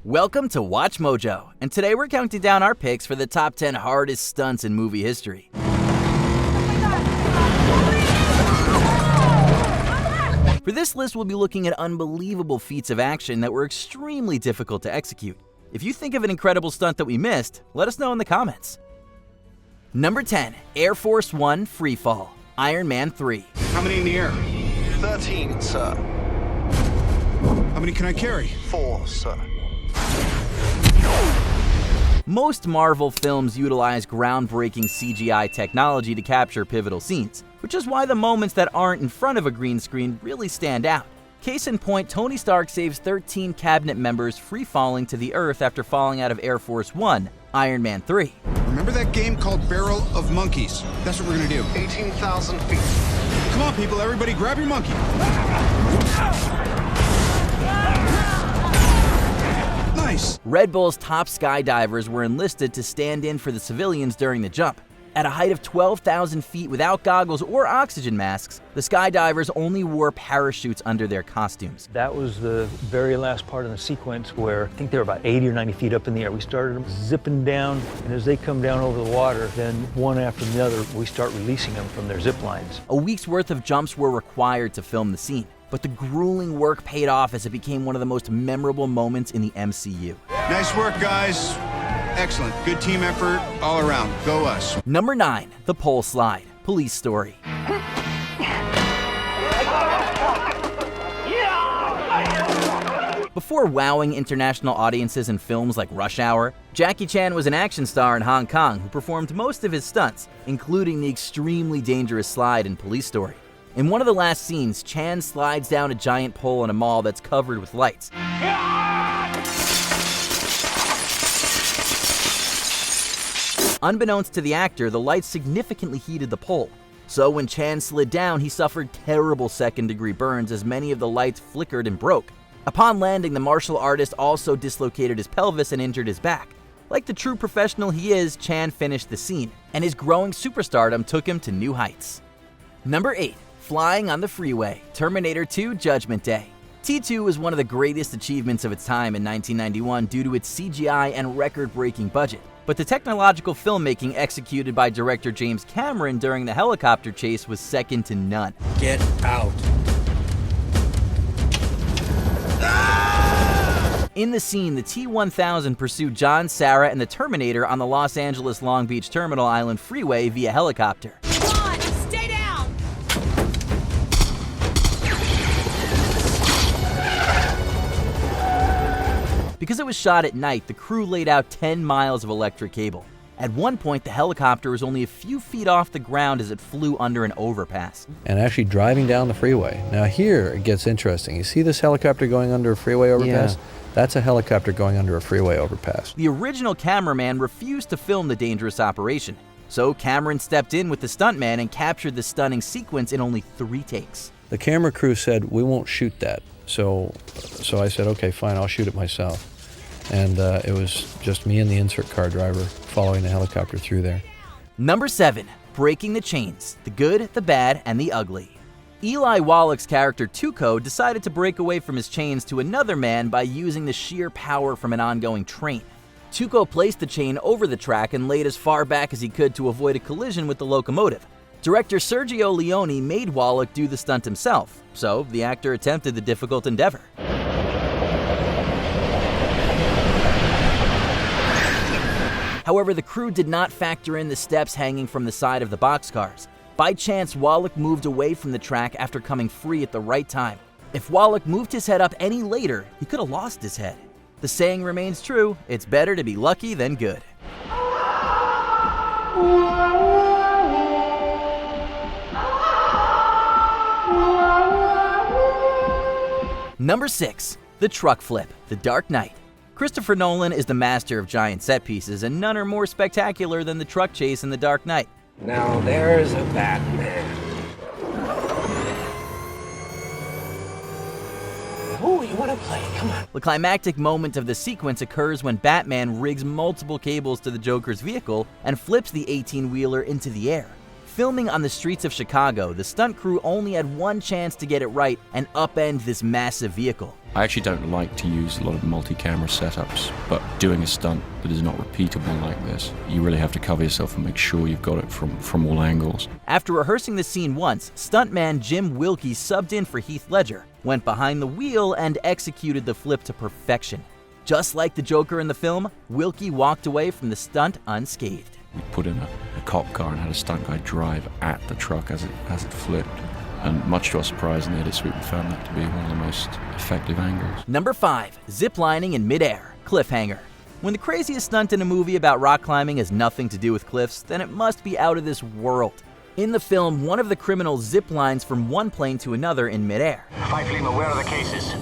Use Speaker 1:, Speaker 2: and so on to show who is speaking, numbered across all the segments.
Speaker 1: Welcome to Watch Mojo, and today we're counting down our picks for the top 10 hardest stunts in movie history. For this list, we'll be looking at unbelievable feats of action that were extremely difficult to execute. If you think of an incredible stunt that we missed, let us know in the comments. Number 10, Air Force One Free Fall, Iron Man 3.
Speaker 2: How many in the air?
Speaker 3: 13, sir.
Speaker 2: How many can I carry?
Speaker 3: 4, sir.
Speaker 1: Most Marvel films utilize groundbreaking CGI technology to capture pivotal scenes, which is why the moments that aren't in front of a green screen really stand out. Case in point, Tony Stark saves 13 cabinet members free falling to the earth after falling out of Air Force One, Iron Man 3.
Speaker 2: Remember that game called Barrel of Monkeys? That's what we're gonna do.
Speaker 3: 18,000 feet.
Speaker 2: Come on, people, everybody grab your monkey. Nice.
Speaker 1: Red Bull's top skydivers were enlisted to stand in for the civilians during the jump. At a height of 12,000 feet without goggles or oxygen masks, the skydivers only wore parachutes under their costumes.
Speaker 4: That was the very last part of the sequence where I think they were about 80 or 90 feet up in the air. We started them zipping down, and as they come down over the water, then one after the other, we start releasing them from their zip lines.
Speaker 1: A week's worth of jumps were required to film the scene, but the grueling work paid off as it became one of the most memorable moments in the MCU.
Speaker 2: Nice work, guys. Excellent. Good team effort all around. Go us.
Speaker 1: Number 9, The Pole Slide, Police Story. Before wowing international audiences in films like Rush Hour, Jackie Chan was an action star in Hong Kong who performed most of his stunts, including the extremely dangerous slide in Police Story. In one of the last scenes, Chan slides down a giant pole in a mall that's covered with lights. Unbeknownst to the actor, the lights significantly heated the pole. So when Chan slid down, he suffered terrible second-degree burns as many of the lights flickered and broke. Upon landing, the martial artist also dislocated his pelvis and injured his back. Like the true professional he is, Chan finished the scene, and his growing superstardom took him to new heights. Number 8, Flying on the Freeway, Terminator 2 Judgment Day. T2 was one of the greatest achievements of its time in 1991 due to its CGI and record-breaking budget. But the technological filmmaking executed by director James Cameron during the helicopter chase was second to none.
Speaker 2: Get out.
Speaker 1: In the scene, the T-1000 pursued John, Sarah, and the Terminator on the Los Angeles Long Beach Terminal Island Freeway via helicopter.
Speaker 5: Come on, stay down!
Speaker 1: Because it was shot at night, the crew laid out 10 miles of electric cable. At one point, the helicopter was only a few feet off the ground as it flew under an overpass.
Speaker 6: And actually driving down the freeway. Now here it gets interesting. You see this helicopter going under a freeway overpass? Yeah. That's a helicopter going under a freeway overpass.
Speaker 1: The original cameraman refused to film the dangerous operation, so Cameron stepped in with the stuntman and captured the stunning sequence in only 3 takes.
Speaker 6: The camera crew said, we won't shoot that. So I said, okay, fine, I'll shoot it myself. And it was just me and the insert car driver following the helicopter through there.
Speaker 1: Number 7, Breaking the Chains, the Good, the Bad, and the Ugly. Eli Wallach's character Tuco decided to break away from his chains to another man by using the sheer power from an ongoing train. Tuco placed the chain over the track and laid as far back as he could to avoid a collision with the locomotive. Director Sergio Leone made Wallach do the stunt himself, so the actor attempted the difficult endeavor. However, the crew did not factor in the steps hanging from the side of the boxcars. By chance, Wallach moved away from the track after coming free at the right time. If Wallach moved his head up any later, he could have lost his head. The saying remains true, it's better to be lucky than good. Number 6, The Truck Flip, The Dark Knight. Christopher Nolan is the master of giant set pieces, and none are more spectacular than the truck chase in The Dark Knight.
Speaker 7: Now there's a Batman. Oh, you want to play? Come on.
Speaker 1: The climactic moment of the sequence occurs when Batman rigs multiple cables to the Joker's vehicle and flips the 18-wheeler into the air. Filming on the streets of Chicago, the stunt crew only had one chance to get it right and upend this massive vehicle.
Speaker 8: I actually don't like to use a lot of multi-camera setups, but doing a stunt that is not repeatable like this, you really have to cover yourself and make sure you've got it from all angles.
Speaker 1: After rehearsing the scene once, stuntman Jim Wilkie subbed in for Heath Ledger, went behind the wheel, and executed the flip to perfection. Just like the Joker in the film, Wilkie walked away from the stunt unscathed.
Speaker 8: We put in a cop car and had a stunt guy drive at the truck as it flipped. And much to our surprise in the edit suite, we found that to be one of the most effective angles.
Speaker 1: Number 5. Ziplining in midair. Cliffhanger. When the craziest stunt in a movie about rock climbing has nothing to do with cliffs, then it must be out of this world. In the film, one of the criminals ziplines from one plane to another in midair.
Speaker 3: 5 Lima, where are the cases?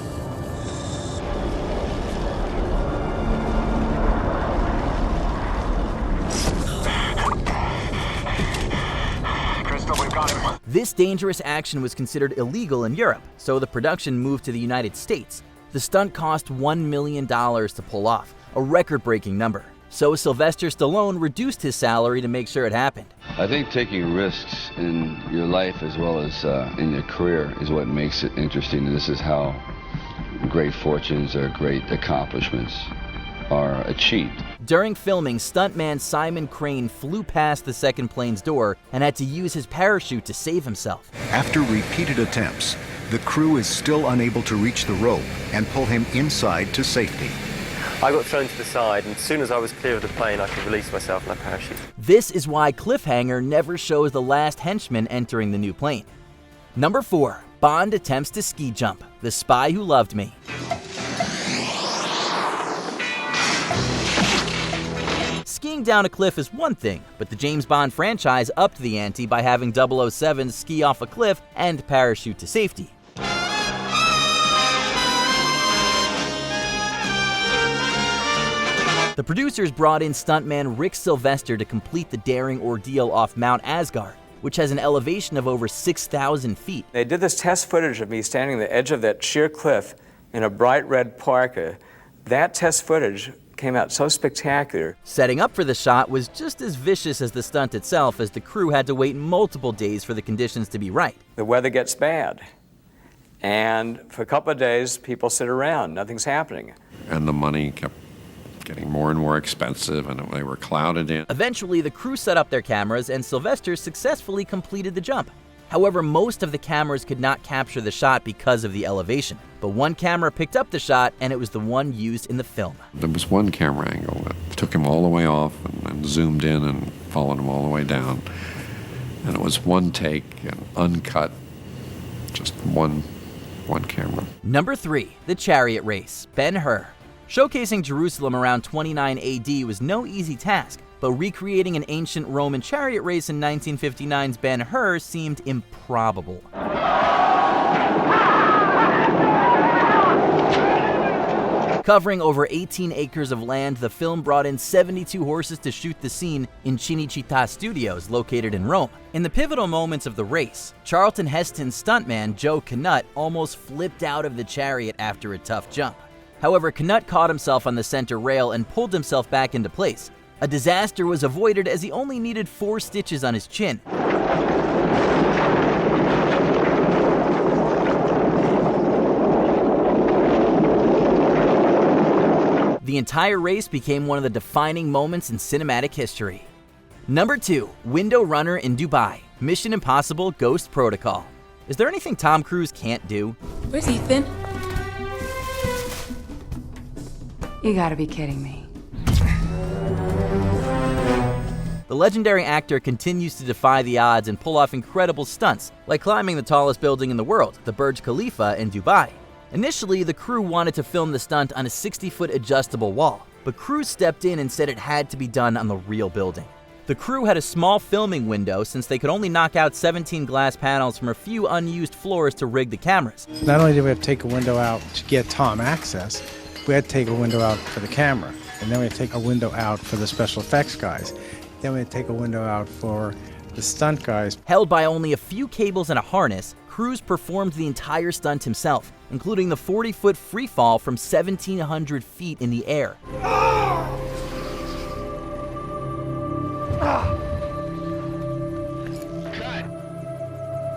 Speaker 3: Crystal, we've got him.
Speaker 1: This dangerous action was considered illegal in Europe, so the production moved to the United States. The stunt cost $1 million to pull off, a record-breaking number. So Sylvester Stallone reduced his salary to make sure it happened.
Speaker 9: I think taking risks in your life as well as in your career is what makes it interesting. And this is how great fortunes or great accomplishments are achieved.
Speaker 1: During filming, stuntman Simon Crane flew past the second plane's door and had to use his parachute to save himself.
Speaker 10: After repeated attempts, the crew is still unable to reach the rope and pull him inside to safety.
Speaker 11: I got thrown to the side, and as soon as I was clear of the plane, I could release myself in my parachute.
Speaker 1: This is why Cliffhanger never shows the last henchman entering the new plane. Number 4. Bond attempts to ski jump. The Spy Who Loved Me. Skiing down a cliff is one thing, but the James Bond franchise upped the ante by having 007 ski off a cliff and parachute to safety. The producers brought in stuntman Rick Sylvester to complete the daring ordeal off Mount Asgard, which has an elevation of over 6,000 feet.
Speaker 12: They did this test footage of me standing on the edge of that sheer cliff in a bright red parka. That test footage came out so spectacular.
Speaker 1: Setting up for the shot was just as vicious as the stunt itself, as the crew had to wait multiple days for the conditions to be right.
Speaker 12: The weather gets bad, and for a couple of days, people sit around, nothing's happening.
Speaker 13: And the money kept getting more and more expensive, and they were clouded in.
Speaker 1: Eventually, the crew set up their cameras, and Sylvester successfully completed the jump. However, most of the cameras could not capture the shot because of the elevation. But one camera picked up the shot, and it was the one used in the film.
Speaker 13: There was one camera angle that took him all the way off and zoomed in and followed him all the way down. And it was one take and uncut, just one camera.
Speaker 1: Number 3, the chariot race, Ben-Hur. Showcasing Jerusalem around 29 AD was no easy task, but recreating an ancient Roman chariot race in 1959's Ben-Hur seemed improbable. Covering over 18 acres of land, the film brought in 72 horses to shoot the scene in Cinecittà Studios, located in Rome. In the pivotal moments of the race, Charlton Heston's stuntman Joe Knut almost flipped out of the chariot after a tough jump. However, Knut caught himself on the center rail and pulled himself back into place. A disaster was avoided as he only needed 4 stitches on his chin. The entire race became one of the defining moments in cinematic history. Number 2, Window Runner in Dubai, Mission Impossible Ghost Protocol. Is there anything Tom Cruise can't do?
Speaker 5: Where's Ethan?
Speaker 14: You gotta be kidding me.
Speaker 1: The legendary actor continues to defy the odds and pull off incredible stunts, like climbing the tallest building in the world, the Burj Khalifa in Dubai. Initially, the crew wanted to film the stunt on a 60-foot adjustable wall, but Cruise stepped in and said it had to be done on the real building. The crew had a small filming window since they could only knock out 17 glass panels from a few unused floors to rig the cameras.
Speaker 15: Not only did we have to take a window out to get Tom access, we had to take a window out for the camera, and then we had to take a window out for the special effects guys. Then we had to take a window out for the stunt guys.
Speaker 1: Held by only a few cables and a harness, Cruise performed the entire stunt himself, including the 40-foot free fall from 1,700 feet in the air.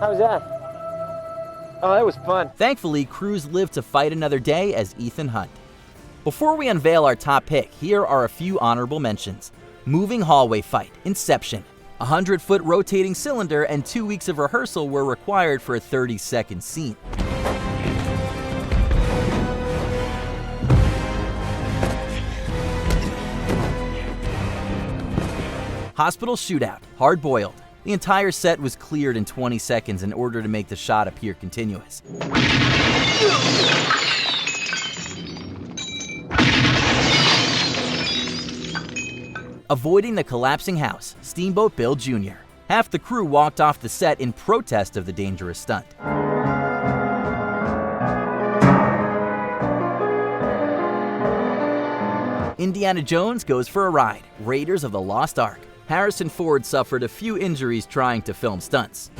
Speaker 12: How was that? Oh, that was fun.
Speaker 1: Thankfully, crews lived to fight another day as Ethan Hunt. Before we unveil our top pick, here are a few honorable mentions. Moving hallway fight, Inception. A 100-foot rotating cylinder and 2 weeks of rehearsal were required for a 30-second scene. Hospital shootout, Hard Boiled. The entire set was cleared in 20 seconds in order to make the shot appear continuous. Avoiding the collapsing house, Steamboat Bill Jr. Half the crew walked off the set in protest of the dangerous stunt. Indiana Jones goes for a ride, Raiders of the Lost Ark. Harrison Ford suffered a few injuries trying to film stunts.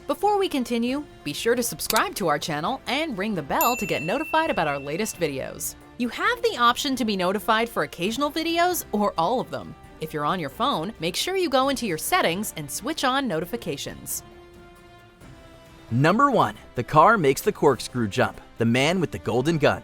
Speaker 5: Before we continue, be sure to subscribe to our channel and ring the bell to get notified about our latest videos. You have the option to be notified for occasional videos or all of them. If you're on your phone, make sure you go into your settings and switch on notifications.
Speaker 1: Number 1. The car makes the corkscrew jump. The Man with the Golden Gun.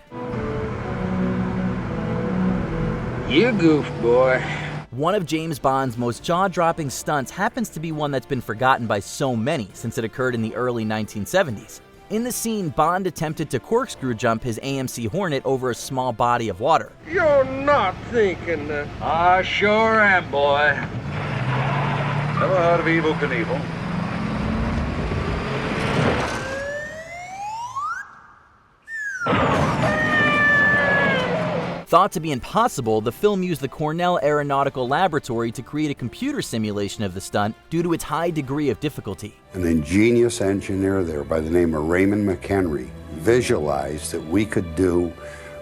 Speaker 7: You goof, boy.
Speaker 1: One of James Bond's most jaw-dropping stunts happens to be one that's been forgotten by so many since it occurred in the early 1970s. In the scene, Bond attempted to corkscrew jump his AMC Hornet over a small body of water.
Speaker 7: You're not thinking that.
Speaker 16: I sure am, boy. Never heard of Evel Knievel?
Speaker 1: Thought to be impossible, the film used the Cornell Aeronautical Laboratory to create a computer simulation of the stunt due to its high degree of difficulty.
Speaker 17: An ingenious engineer there by the name of Raymond McHenry visualized that we could do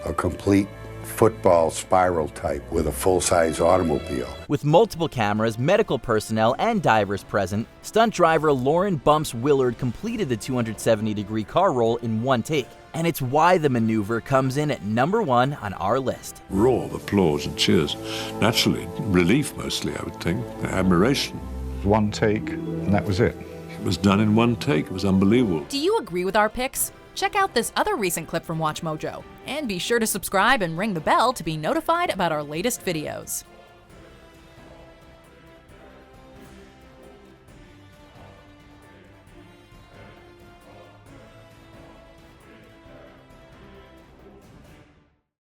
Speaker 17: a complete football spiral type with a full-size automobile.
Speaker 1: With multiple cameras, medical personnel, and divers present, stunt driver Lauren Bumps Willard completed the 270-degree car roll in one take. And it's why the maneuver comes in at number 1 on our list.
Speaker 13: Roar of applause and cheers. Naturally, relief mostly, I would think. Admiration.
Speaker 18: One take, and that was it.
Speaker 13: It was done in one take. It was unbelievable.
Speaker 5: Do you agree with our picks? Check out this other recent clip from WatchMojo. And be sure to subscribe and ring the bell to be notified about our latest videos.